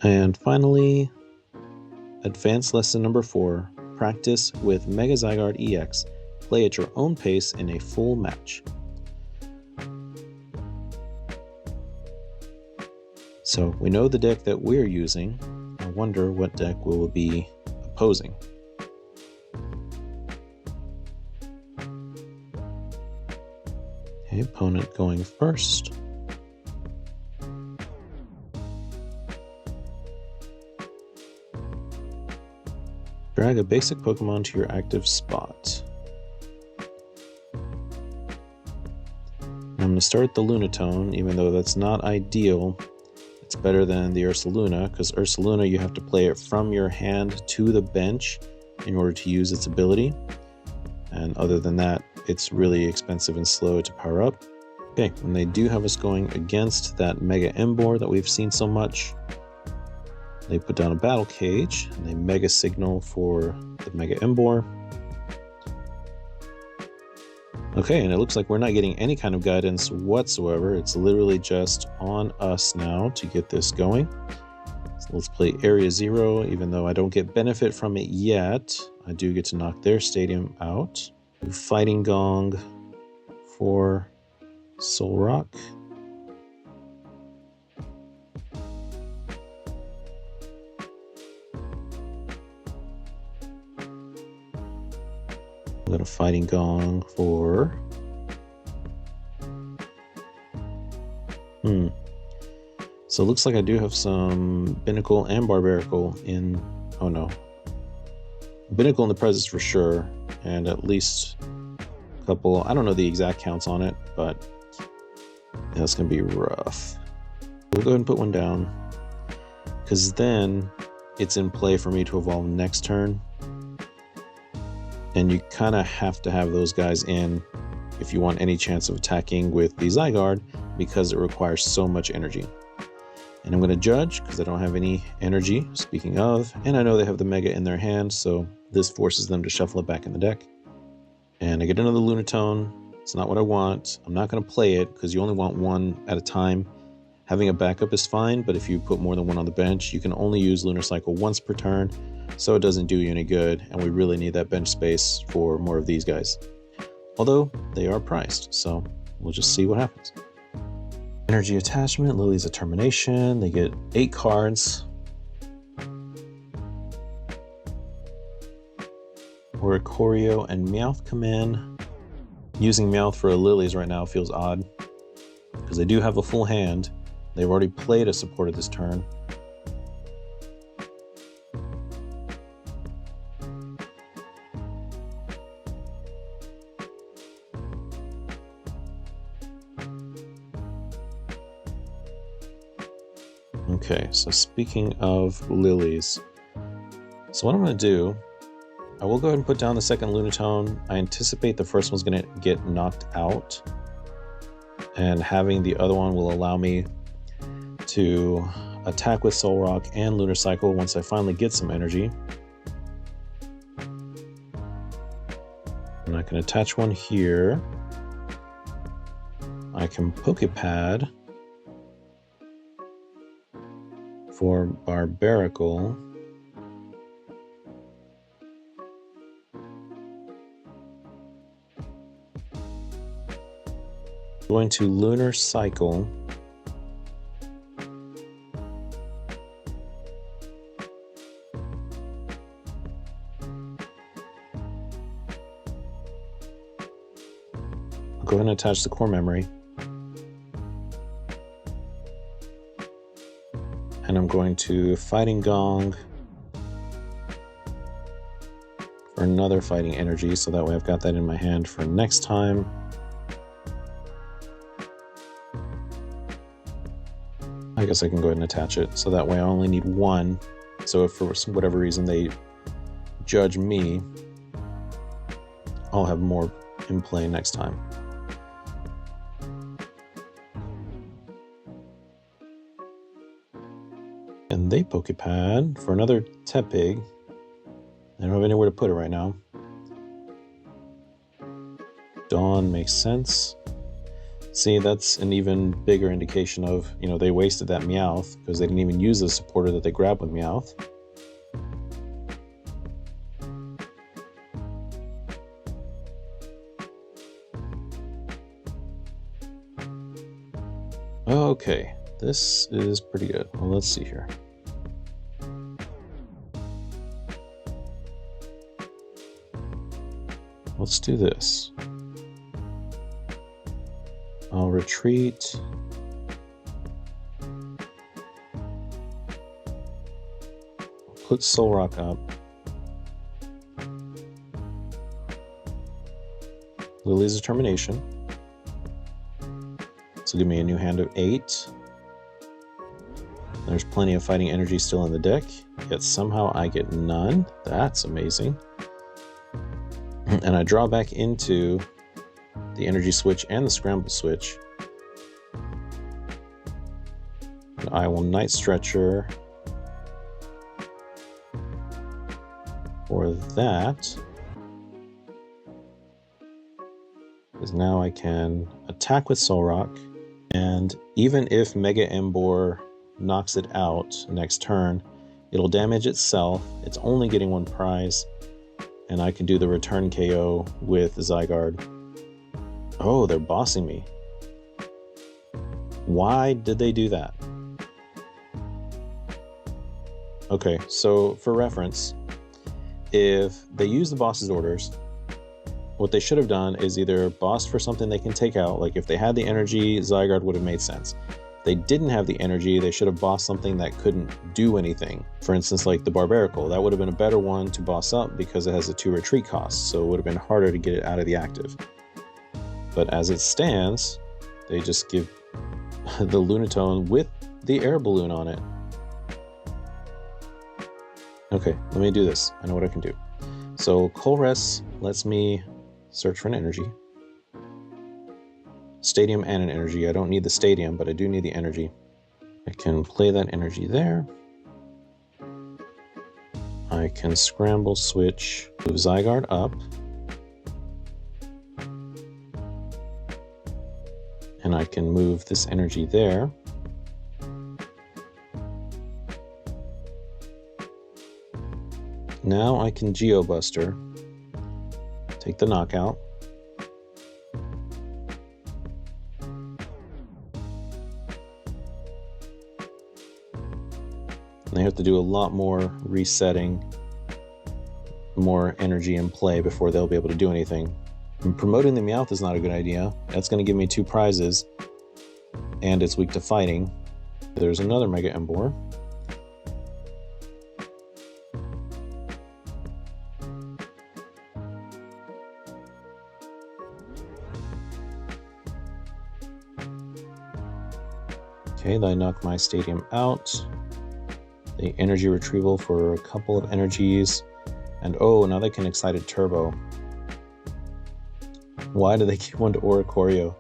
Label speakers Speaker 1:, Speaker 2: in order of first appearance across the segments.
Speaker 1: And finally, advanced lesson number 4, practice with Mega Zygarde EX. Play at your own pace in a full match. So we know the deck that we're using. I wonder what deck we will be opposing. Okay, opponent going first. Drag a basic Pokemon to your active spot. I'm going to start the Lunatone, even though that's not ideal. It's better than the Ursaluna, because Ursaluna you have to play it from your hand to the bench in order to use its ability. And other than that, it's really expensive and slow to power up. Okay, and they do have us going against that Mega Emboar that we've seen so much. They put down a Battle Cage, and they Mega Signal for the Mega Emboar. Okay, and it looks like we're not getting any kind of guidance whatsoever. It's literally just on us now to get this going. So let's play Area 0, even though I don't get benefit from it yet. I do get to knock their stadium out. Fighting Gong for Solrock. Got a Fighting Gong for... So it looks like I do have some Binnacle and Barbaracle in... Oh no. Binnacle in the presence for sure, and at least a couple... I don't know the exact counts on it, but that's going to be rough. We'll go ahead and put one down, because then it's in play for me to evolve next turn. And you kind of have to have those guys in if you want any chance of attacking with the Zygarde, because it requires so much energy. And I'm going to judge because I don't have any energy, speaking of, and I know they have the Mega in their hand, so this forces them to shuffle it back in the deck. And I get another Lunatone. It's not what I want. I'm not going to play it because you only want one at a time. Having a backup is fine, but if you put more than one on the bench, you can only use Lunar Cycle once per turn, so it doesn't do you any good, and we really need that bench space for more of these guys. Although, they are priced, so we'll just see what happens. Energy Attachment, Lily's Determination, they get 8 cards. Where Choreo and Meowth come in. Using Meowth for a Lily's right now feels odd, because they do have a full hand. They've already played a supporter this turn. Okay, so speaking of Lilies, so what I'm going to do, I will go ahead and put down the second Lunatone. I anticipate the first one's going to get knocked out, and having the other one will allow me to attack with Solrock and Lunar Cycle once I finally get some energy. And I can attach one here. I can Poképad for Barbaracle. Going to Lunar Cycle. I'll go ahead and attach the core memory. And I'm going to Fighting Gong for another Fighting Energy, so that way I've got that in my hand for next time. I guess I can go ahead and attach it, so that way I only need one. So if for whatever reason they judge me, I'll have more in play next time. And they Poképad for another Tepig. I don't have anywhere to put it right now. Dawn makes sense. See, that's an even bigger indication of, they wasted that Meowth because they didn't even use the supporter that they grabbed with Meowth. Okay, this is pretty good. Well, let's see here. Let's do this. I'll retreat. Put Solrock up. Lily's Determination. So give me a new hand of 8. There's plenty of fighting energy still in the deck, yet somehow I get none. That's amazing. And I draw back into the energy switch and the scramble switch. And I will Night Stretcher for that. Because now I can attack with Solrock, and even if Mega Embor knocks it out next turn, it'll damage itself. It's only getting 1 prize, and I can do the return KO with Zygarde. Oh, they're bossing me. Why did they do that? Okay, so for reference, if they use the boss's orders, what they should have done is either bossed for something they can take out. Like if they had the energy, Zygarde would have made sense. If they didn't have the energy, they should have bossed something that couldn't do anything. For instance, like the Barbaracle. That would have been a better one to boss up because it has a 2 retreat cost, so it would have been harder to get it out of the active. But as it stands, they just give the Lunatone with the air balloon on it. Okay, let me do this. I know what I can do. So Colress lets me search for an energy. Stadium and an energy. I don't need the stadium, but I do need the energy. I can play that energy there. I can scramble switch, move Zygarde up. And I can move this energy there. Now I can Geobuster, take the knockout. And they have to do a lot more resetting, more energy in play before they'll be able to do anything. And promoting the Meowth is not a good idea. That's going to give me 2 prizes, and it's weak to fighting. There's another Mega Embor. Okay, I knock my stadium out. The energy retrieval for a couple of energies. And oh, now they can excite a Turbo. Why do they give one to Oricorio?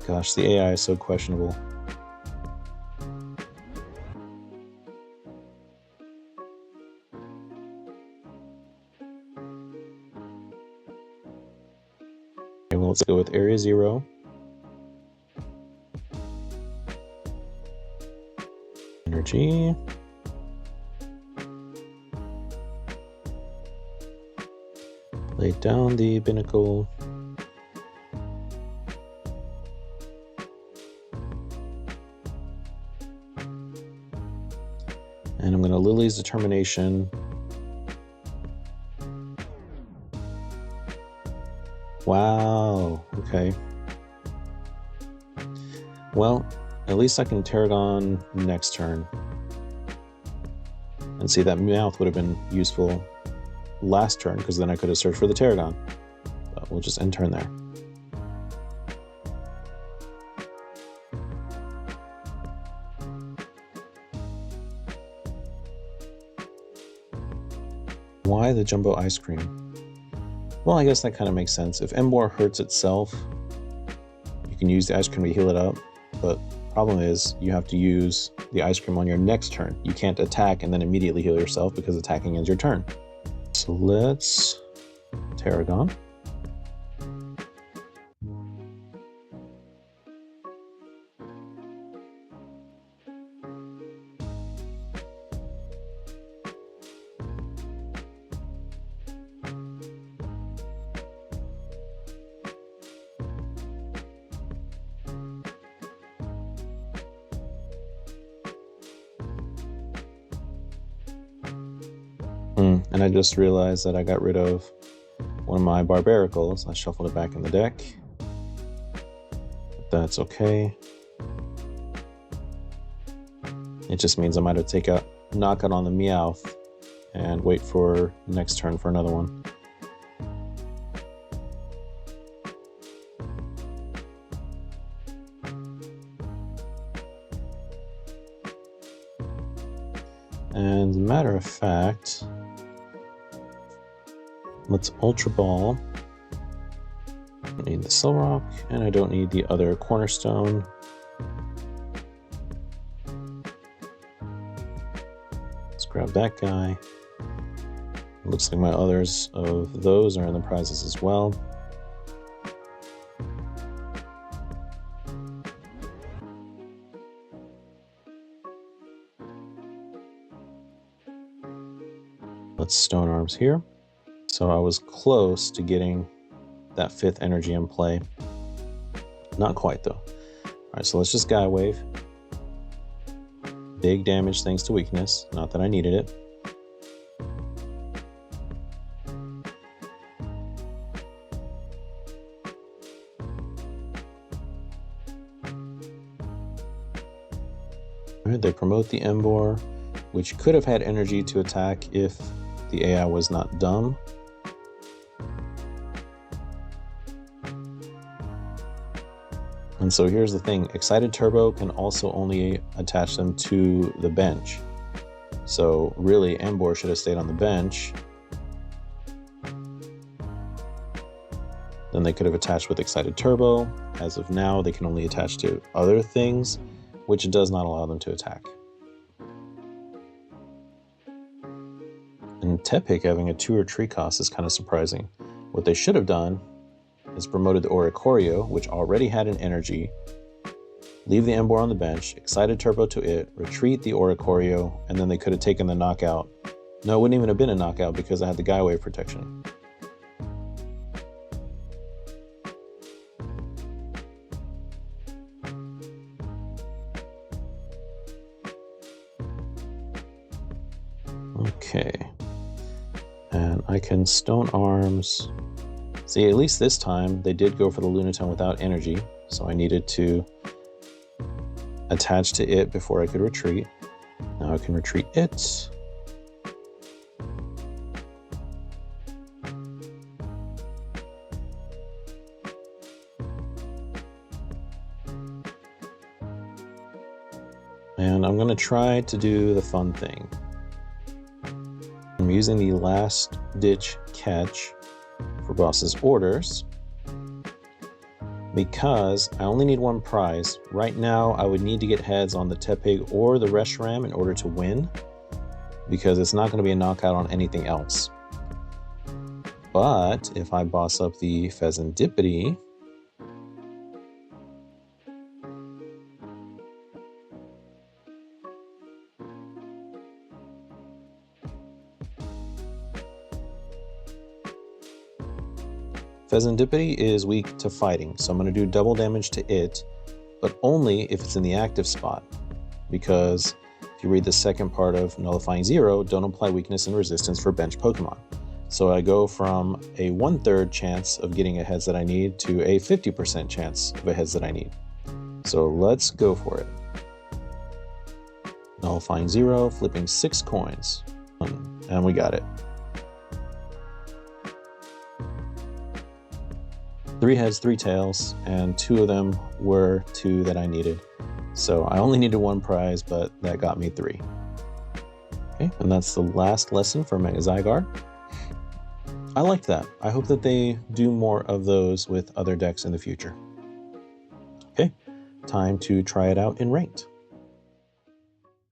Speaker 1: Gosh, the AI is so questionable. Okay, well, let's go with Area 0. Energy. Lay down the Binnacle. And I'm going to Lily's Determination. Wow, okay. Well, at least I can Tarragon next turn. And see, that Meowth would have been useful last turn, because then I could have searched for the Tarragon. But we'll just end turn there. Why the Jumbo Ice Cream? Well, I guess that kind of makes sense. If Embor hurts itself, you can use the ice cream to heal it up. But problem is, you have to use the ice cream on your next turn. You can't attack and then immediately heal yourself, because attacking ends your turn. So let's Tarragon. And I just realized that I got rid of one of my Barbaricles. I shuffled it back in the deck. But that's okay. It just means I might have to take a knockout on the Meowth and wait for next turn for another one. And as a matter of fact, let's Ultra Ball. I don't need the Silrock, and I don't need the other Cornerstone. Let's grab that guy. It looks like my others of those are in the prizes as well. Let's Stone Arms here. So I was close to getting that 5th energy in play. Not quite though. Alright, so let's just Guy Wave. Big damage thanks to weakness. Not that I needed it. Alright, they promote the Emboar, which could have had energy to attack if the AI was not dumb. And so here's the thing, Excited Turbo can also only attach them to the bench. So really, Emboar should have stayed on the bench. Then they could have attached with Excited Turbo. As of now, they can only attach to other things, which does not allow them to attack. And Tepig having a 2 or tree cost is kind of surprising. What they should have done is promoted the Oricorio, which already had an energy, leave the Emboar on the bench, Excited Turbo to it, retreat the Oricorio, and then they could have taken the knockout. No, it wouldn't even have been a knockout because I had the Guy Wave protection. Okay. And I can Stone Arms. See, at least this time they did go for the Lunatone without energy, so I needed to attach to it before I could retreat. Now I can retreat it. And I'm going to try to do the fun thing. I'm using the Last Ditch Catch for Boss's Orders because I only need 1 prize. Right now, I would need to get heads on the Tepig or the Reshiram in order to win because it's not going to be a knockout on anything else. But if I boss up the Pheasantipity, Pheasantipity is weak to fighting, so I'm going to do double damage to it, but only if it's in the active spot. Because if you read the second part of Nullifying 0, don't apply weakness and resistance for bench Pokemon. So I go from a 1/3 chance of getting a heads that I need to a 50% chance of a heads that I need. So let's go for it. Nullifying 0, flipping 6 coins, and we got it. 3 heads, 3 tails, and 2 of them were 2 that I needed. So I only needed 1 prize, but that got me 3. Okay, and that's the last lesson for Mega Zygarde. I liked that. I hope that they do more of those with other decks in the future. Okay, time to try it out in Ranked.